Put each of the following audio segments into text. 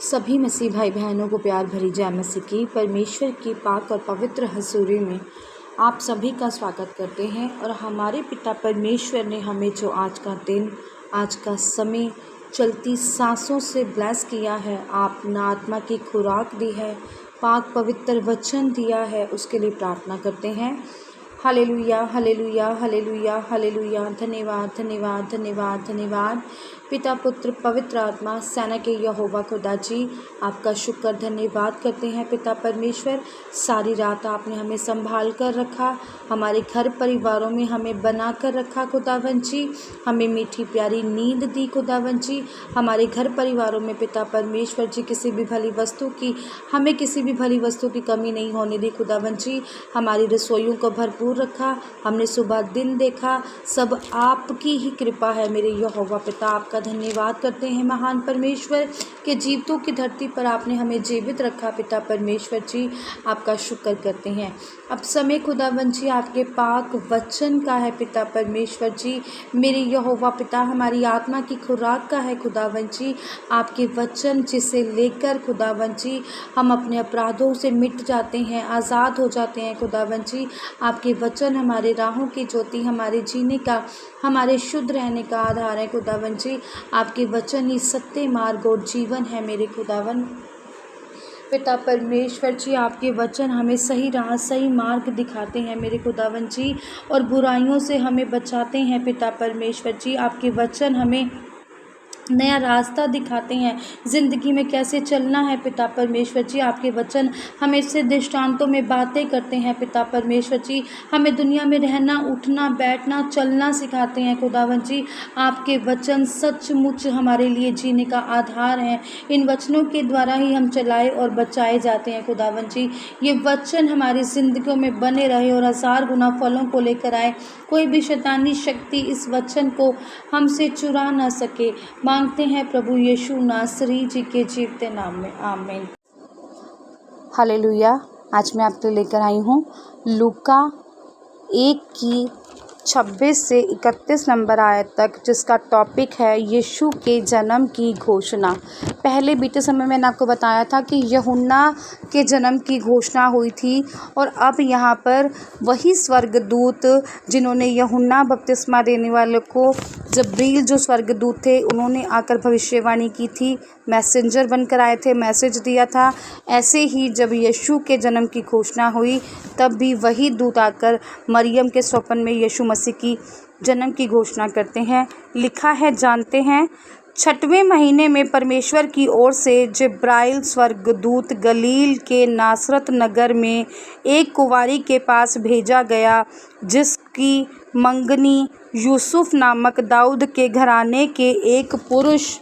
सभी मसीह भाई बहनों को प्यार भरी जय मसीह की। परमेश्वर की पाक और पवित्र हजूरी में आप सभी का स्वागत करते हैं। और हमारे पिता परमेश्वर ने हमें जो आज का दिन, आज का समय चलती सांसों से ब्लेस किया है, अपना आत्मा की खुराक दी है, पाक पवित्र वचन दिया है, उसके लिए प्रार्थना करते हैं। Hallelujah, hallelujah, hallelujah, hallelujah. धन्यवाद, धन्यवाद, धन्यवाद, धन्यवाद। पिता, पुत्र, पवित्र आत्मा, सेना के यहोवा खुदा जी, आपका शुक्र धन्यवाद करते हैं। पिता परमेश्वर, सारी रात आपने हमें संभाल कर रखा, हमारे घर परिवारों में हमें बना कर रखा खुदावन जी, हमें मीठी प्यारी नींद दी खुदावन जी। हमारे घर परिवारों में पिता परमेश्वर जी किसी भी भली वस्तु की कमी नहीं होने दी खुदावन जी। हमारी रसोइयों को भरपूर रखा, हमने सुबह दिन देखा, सब आपकी ही कृपा है मेरे यहोवा पिता। आपका धन्यवाद करते हैं महान परमेश्वर के जीवितों की धरती पर आपने हमें जीवित रखा। पिता परमेश्वर जी, आपका शुक्र करते हैं। अब समय खुदावन जी आपके पाक वचन का है पिता परमेश्वर जी, मेरे यहोवा पिता, हमारी आत्मा की खुराक का है खुदावन जी। आपके वचन जिसे लेकर खुदावन जी हम अपने अपराधों से मिट जाते हैं, आज़ाद हो जाते हैं खुदावन जी। आपके वचन हमारे राहों की ज्योति, हमारे जीने का, हमारे शुद्ध रहने का आधार है खुदावन जी। आपके वचन ही सत्य मार्ग और जीवन है मेरे खुदावन पिता परमेश्वर जी। आपके वचन हमें सही राह, सही मार्ग दिखाते हैं मेरे खुदावन जी, और बुराइयों से हमें बचाते हैं पिता परमेश्वर जी। आपके वचन हमें नया रास्ता दिखाते हैं, ज़िंदगी में कैसे चलना है पिता परमेश्वर जी। आपके वचन हमें से दृष्टांतों में बातें करते हैं पिता परमेश्वर जी, हमें दुनिया में रहना, उठना, बैठना, चलना सिखाते हैं खुदावन जी। आपके वचन सचमुच हमारे लिए जीने का आधार हैं। इन वचनों के द्वारा ही हम चलाए और बचाए जाते हैं खुदावन जी। ये वचन हमारी ज़िंदगियों में बने रहे और 1000 गुना फलों को लेकर आए। कोई भी शैतानी शक्ति इस वचन को हमसे चुरा ना सके। मांगते हैं प्रभु यीशु नासरी जी के जीवते नाम में, आमीन। हालेलुया। आज मैं आपके लिए लेकर आई हूँ लूका 1 की 26 से 31 नंबर आयत तक, जिसका टॉपिक है यीशु के जन्म की घोषणा। पहले बीते समय मैंने आपको बताया था कि यूहन्ना के जन्म की घोषणा हुई थी, और अब यहाँ पर वही स्वर्गदूत जिन्होंने यूहन्ना बपतिस्मा देने वाले को, जब्रील जो स्वर्गदूत थे, उन्होंने आकर भविष्यवाणी की थी, मैसेंजर बनकर आए थे, मैसेज दिया था। ऐसे ही जब यीशु के जन्म की घोषणा हुई, तब भी वही दूत आकर मरियम के स्वप्न में यीशु मसीह की जन्म की घोषणा करते हैं। लिखा है, जानते हैं, 6वें महीने में परमेश्वर की ओर से जिब्राइल स्वर्गदूत गलील के नासरत नगर में एक कुंवारी के पास भेजा गया, जिसकी मंगनी यूसुफ नामक दाऊद के घराने के एक पुरुष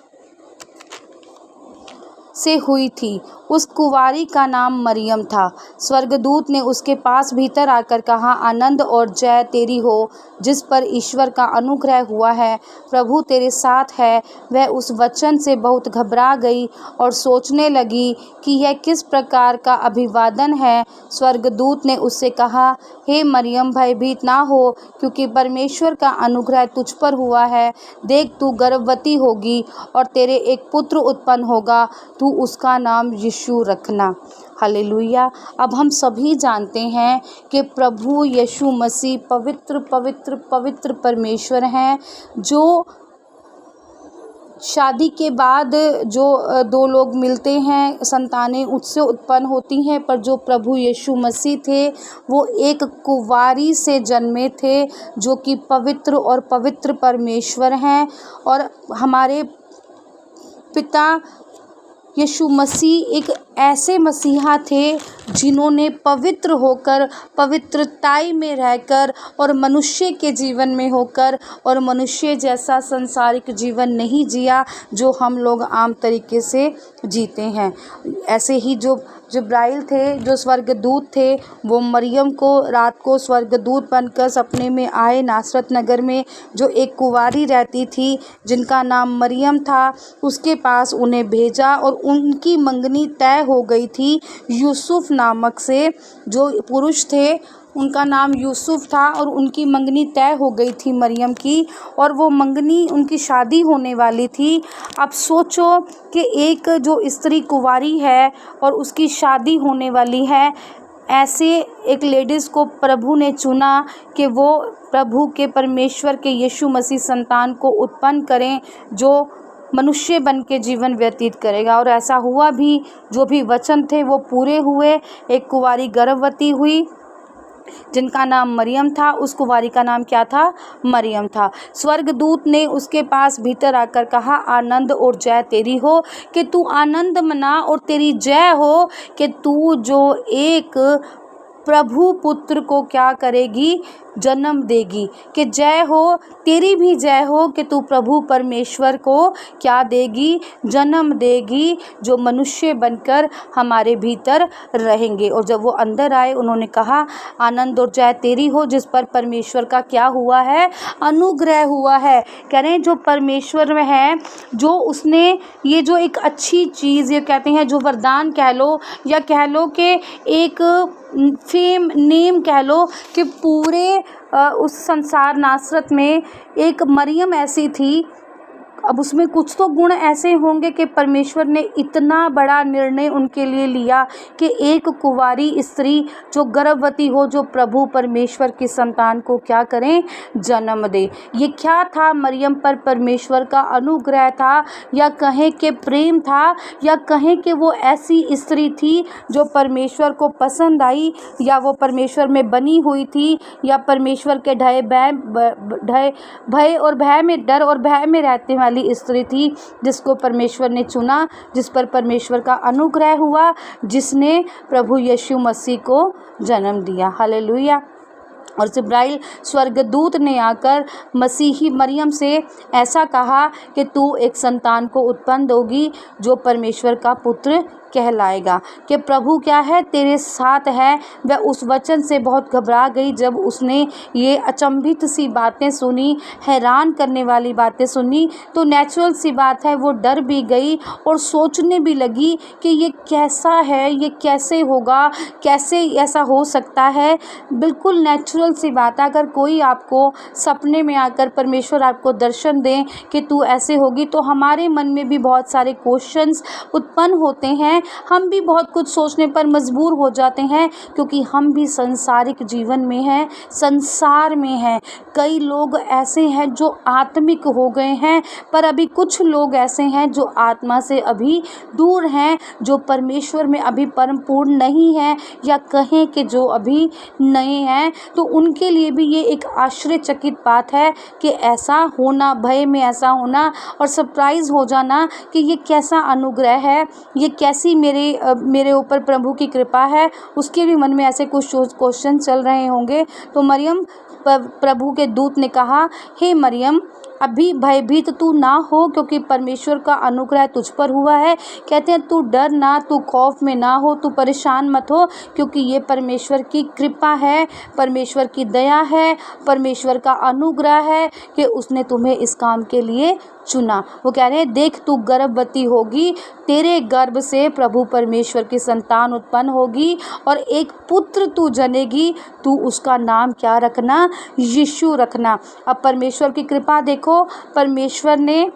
से हुई थी। उस कुंवारी का नाम मरियम था। स्वर्गदूत ने उसके पास भीतर आकर कहा, आनंद और जय तेरी हो, जिस पर ईश्वर का अनुग्रह हुआ है, प्रभु तेरे साथ है। वह उस वचन से बहुत घबरा गई और सोचने लगी कि यह किस प्रकार का अभिवादन है। स्वर्गदूत ने उससे कहा, हे मरियम, भयभीत ना हो, क्योंकि परमेश्वर का अनुग्रह तुझ पर हुआ है। देख, तू गर्भवती होगी और तेरे एक पुत्र उत्पन्न होगा, तू उसका नाम यीशु रखना। हालेलुया। अब हम सभी जानते हैं कि प्रभु यीशु मसीह पवित्र पवित्र पवित्र परमेश्वर हैं, जो शादी के बाद जो 2 लोग मिलते हैं, संतानें उससे उत्पन्न होती हैं, पर जो प्रभु यीशु मसीह थे वो एक कुंवारी से जन्मे थे, जो कि पवित्र और पवित्र परमेश्वर हैं। और हमारे पिता यीशु मसीह एक ऐसे मसीहा थे जिन्होंने पवित्र होकर, पवित्रताई में रहकर और मनुष्य के जीवन में होकर, और मनुष्य जैसा सांसारिक जीवन नहीं जिया जो हम लोग आम तरीके से जीते हैं। ऐसे ही जो जिब्राइल थे, जो स्वर्गदूत थे, वो मरियम को रात को स्वर्गदूत बनकर सपने में आए नासरत नगर में, जो एक कुंवारी रहती थी जिनका नाम मरियम था, उसके पास उन्हें भेजा, और उनकी मंगनी तय हो गई थी यूसुफ नामक से, जो पुरुष थे उनका नाम यूसुफ था और उनकी मंगनी तय हो गई थी मरियम की, और वो मंगनी उनकी शादी होने वाली थी। अब सोचो कि एक जो स्त्री कुंवारी है और उसकी शादी होने वाली है, ऐसे एक लेडीज़ को प्रभु ने चुना कि वो प्रभु के परमेश्वर के यीशु मसीह संतान को उत्पन्न करें, जो मनुष्य बन के जीवन व्यतीत करेगा। और ऐसा हुआ भी, जो भी वचन थे वो पूरे हुए। एक कुंवारी गर्भवती हुई जिनका नाम मरियम था। उस कुंवारी का नाम क्या था? मरियम था। स्वर्गदूत ने उसके पास भीतर आकर कहा, आनंद और जय तेरी हो, कि तू आनंद मना, और तेरी जय हो कि तू जो एक प्रभु पुत्र को क्या करेगी? जन्म देगी। कि जय हो, तेरी भी जय हो कि तू प्रभु परमेश्वर को क्या देगी? जन्म देगी, जो मनुष्य बनकर हमारे भीतर रहेंगे। और जब वो अंदर आए, उन्होंने कहा, आनंद और जय तेरी हो, जिस पर परमेश्वर का क्या हुआ है? अनुग्रह हुआ है। कह रहे हैं जो परमेश्वर में है, जो उसने ये जो एक अच्छी चीज़, ये कहते हैं जो वरदान कह लो, या कह लो कि एक फेम नेम कह लो, कि पूरे उस संसार नासरत में एक मरियम ऐसी थी। अब उसमें कुछ तो गुण ऐसे होंगे कि परमेश्वर ने इतना बड़ा निर्णय उनके लिए लिया कि एक कुंवारी स्त्री जो गर्भवती हो, जो प्रभु परमेश्वर की संतान को क्या करें? जन्म दे। ये क्या था? मरियम पर परमेश्वर का अनुग्रह था, या कहें कि प्रेम था, या कहें कि वो ऐसी स्त्री थी जो परमेश्वर को पसंद आई, या वो परमेश्वर में बनी हुई थी, या परमेश्वर के भय और भय में, डर और भय में रहते वाली स्त्री थी, जिसको परमेश्वर ने चुना, जिस पर परमेश्वर का अनुग्रह हुआ, जिसने प्रभु यीशु मसीह को जन्म दिया। हालेलुया। और जिब्राइल स्वर्गदूत ने आकर मसीही मरियम से ऐसा कहा कि तू एक संतान को उत्पन्न दोगी, जो परमेश्वर का पुत्र कहलाएगा। कि प्रभु क्या है? तेरे साथ है। वह उस वचन से बहुत घबरा गई जब उसने ये अचंभित सी बातें सुनी, हैरान करने वाली बातें सुनी। तो नेचुरल सी बात है, वो डर भी गई और सोचने भी लगी कि ये कैसा है, ये कैसे होगा, कैसे ऐसा हो सकता है। बिल्कुल नेचुरल सी बात है। अगर कोई आपको सपने में आकर परमेश्वर आपको दर्शन दें कि तू ऐसे होगी, तो हमारे मन में भी बहुत सारे क्वेश्चंस उत्पन्न होते हैं। हम भी बहुत कुछ सोचने पर मजबूर हो जाते हैं, क्योंकि हम भी संसारिक जीवन में हैं, संसार में हैं। कई लोग ऐसे हैं जो आत्मिक हो गए हैं, पर अभी कुछ लोग ऐसे हैं जो आत्मा से अभी दूर हैं, जो परमेश्वर में अभी परम पूर्ण नहीं हैं, या कहें कि जो अभी नए हैं। तो उनके लिए भी ये एक आश्चर्यचकित बात है कि ऐसा होना, भय में ऐसा होना और सरप्राइज़ हो जाना कि ये कैसा अनुग्रह है, ये कैसी मेरे ऊपर प्रभु की कृपा है। उसके भी मन में ऐसे कुछ क्वेश्चन चल रहे होंगे। तो मरियम, प्रभु के दूत ने कहा, हे मरियम, अभी भयभीत तू ना हो, क्योंकि परमेश्वर का अनुग्रह तुझ पर हुआ है। कहते हैं तू डर ना, तू खौफ में ना हो, तू परेशान मत हो, क्योंकि ये परमेश्वर की कृपा है, परमेश्वर की दया है, परमेश्वर का अनुग्रह है कि उसने तुम्हें इस काम के लिए चुना। वो कह रहे हैं, देख तू गर्भवती होगी, तेरे गर्भ से प्रभु परमेश्वर की संतान उत्पन्न होगी, और एक पुत्र तू जनेगी, तू उसका नाम क्या रखना? यीशु रखना। अब परमेश्वर की कृपा देखो, परमेश्वर ने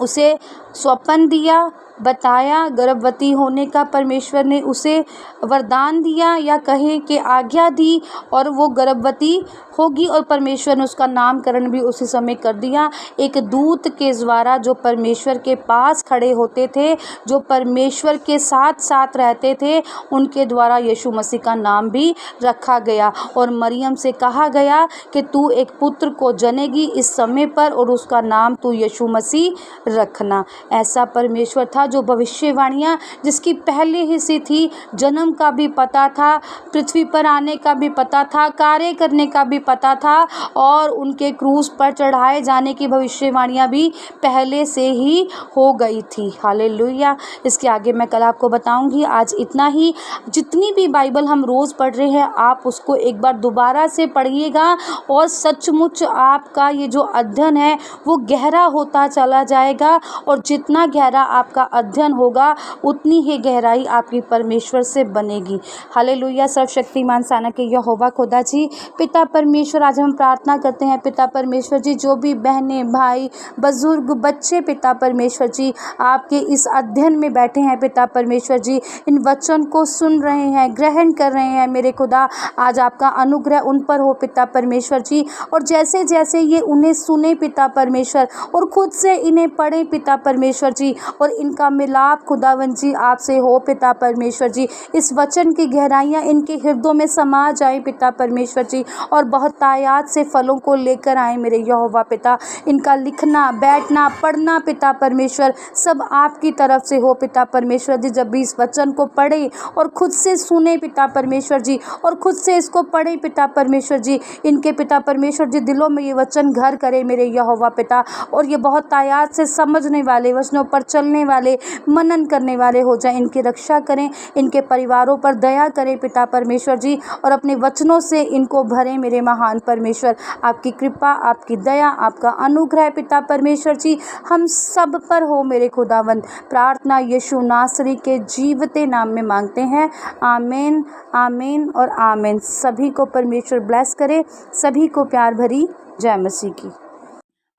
उसे स्वप्न दिया, बताया गर्भवती होने का, परमेश्वर ने उसे वरदान दिया, या कहें कि आज्ञा दी, और वो गर्भवती होगी, और परमेश्वर ने उसका नामकरण भी उसी समय कर दिया। एक दूत के द्वारा, जो परमेश्वर के पास खड़े होते थे, जो परमेश्वर के साथ साथ रहते थे, उनके द्वारा यीशु मसीह का नाम भी रखा गया। और मरियम से कहा गया कि तू एक पुत्र को जनेगी इस समय पर, और उसका नाम तू यीशु मसीह रखना। ऐसा परमेश्वर था जो भविष्यवाणियाँ जिसकी पहले ही सी थी, जन्म का भी पता था, पृथ्वी पर आने का भी पता था, कार्य करने का भी पता था, और उनके क्रूस पर चढ़ाए जाने की भविष्यवाणियाँ भी पहले से ही हो गई थी। हालेलुया। इसके आगे मैं कल आपको बताऊंगी। आज इतना ही। जितनी भी बाइबल हम रोज़ पढ़ रहे हैं, आप उसको एक बार दोबारा से पढ़िएगा, और सचमुच आपका ये जो अध्ययन है वो गहरा होता चला जाएगा, और जितना गहरा आपका अध्ययन होगा उतनी ही गहराई आपकी परमेश्वर से बनेगी। हालेलुया। सर्वशक्तिमान सेना के यहोवा खुदा जी, पिता परमेश्वर, आज हम प्रार्थना करते हैं पिता परमेश्वर जी, जो भी बहनें, भाई, बुजुर्ग, बच्चे पिता परमेश्वर जी आपके इस अध्ययन में बैठे हैं पिता परमेश्वर जी, इन वचन को सुन रहे हैं, ग्रहण कर रहे हैं मेरे खुदा, आज आपका अनुग्रह उन पर हो पिता परमेश्वर जी। और जैसे जैसे ये उन्हें सुने पिता परमेश्वर और खुद से इन्हें पढ़े पिता परमेश्वर जी, और इनका मिलाप खुदावंद जी आपसे हो पिता परमेश्वर जी, इस वचन की गहराइयाँ इनके हृदयों में समा जाए पिता परमेश्वर जी, और बहुत तायात से फलों को लेकर आए मेरे यहोवा पिता। इनका लिखना, बैठना, पढ़ना पिता परमेश्वर सब आपकी तरफ से हो पिता परमेश्वर जी। जब भी इस वचन को पढ़े और खुद से सुने पिता परमेश्वर जी, और खुद से इसको पढ़े पिता परमेश्वर जी, इनके पिता परमेश्वर जी दिलों में ये वचन घर करे मेरे यहोवा पिता, और ये बहुत तायात से समझने वाले, वचनों पर चलने वाले, मनन करने वाले हो जाए। इनकी रक्षा करें, इनके परिवारों पर दया करें पिता परमेश्वर जी, और अपने वचनों से इनको भरें मेरे महान परमेश्वर। आपकी कृपा, आपकी दया, आपका अनुग्रह पिता परमेश्वर जी हम सब पर हो मेरे खुदावंद। प्रार्थना यीशु नासरी के जीवते नाम में मांगते हैं, आमीन, आमीन और आमीन। सभी को परमेश्वर ब्लेस करे। सभी को प्यार भरी जय मसीह की।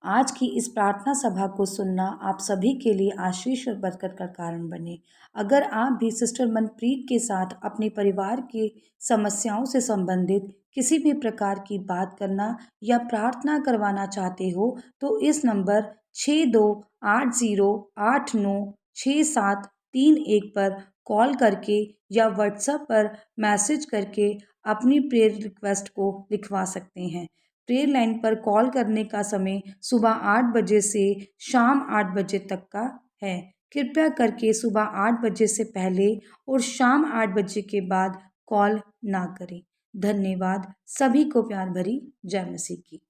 आज की इस प्रार्थना सभा को सुनना आप सभी के लिए आशीष और बरकत का कारण बने। अगर आप भी सिस्टर मनप्रीत के साथ अपने परिवार की समस्याओं से संबंधित किसी भी प्रकार की बात करना या प्रार्थना करवाना चाहते हो, तो इस नंबर 6280896731 पर कॉल करके या व्हाट्सएप पर मैसेज करके अपनी प्रेयर रिक्वेस्ट को लिखवा सकते हैं। प्रेयर लाइन पर कॉल करने का समय सुबह 8 बजे से शाम 8 बजे तक का है। कृपया करके सुबह 8 बजे से पहले और शाम 8 बजे के बाद कॉल ना करें। धन्यवाद। सभी को प्यार भरी जय मसीह की।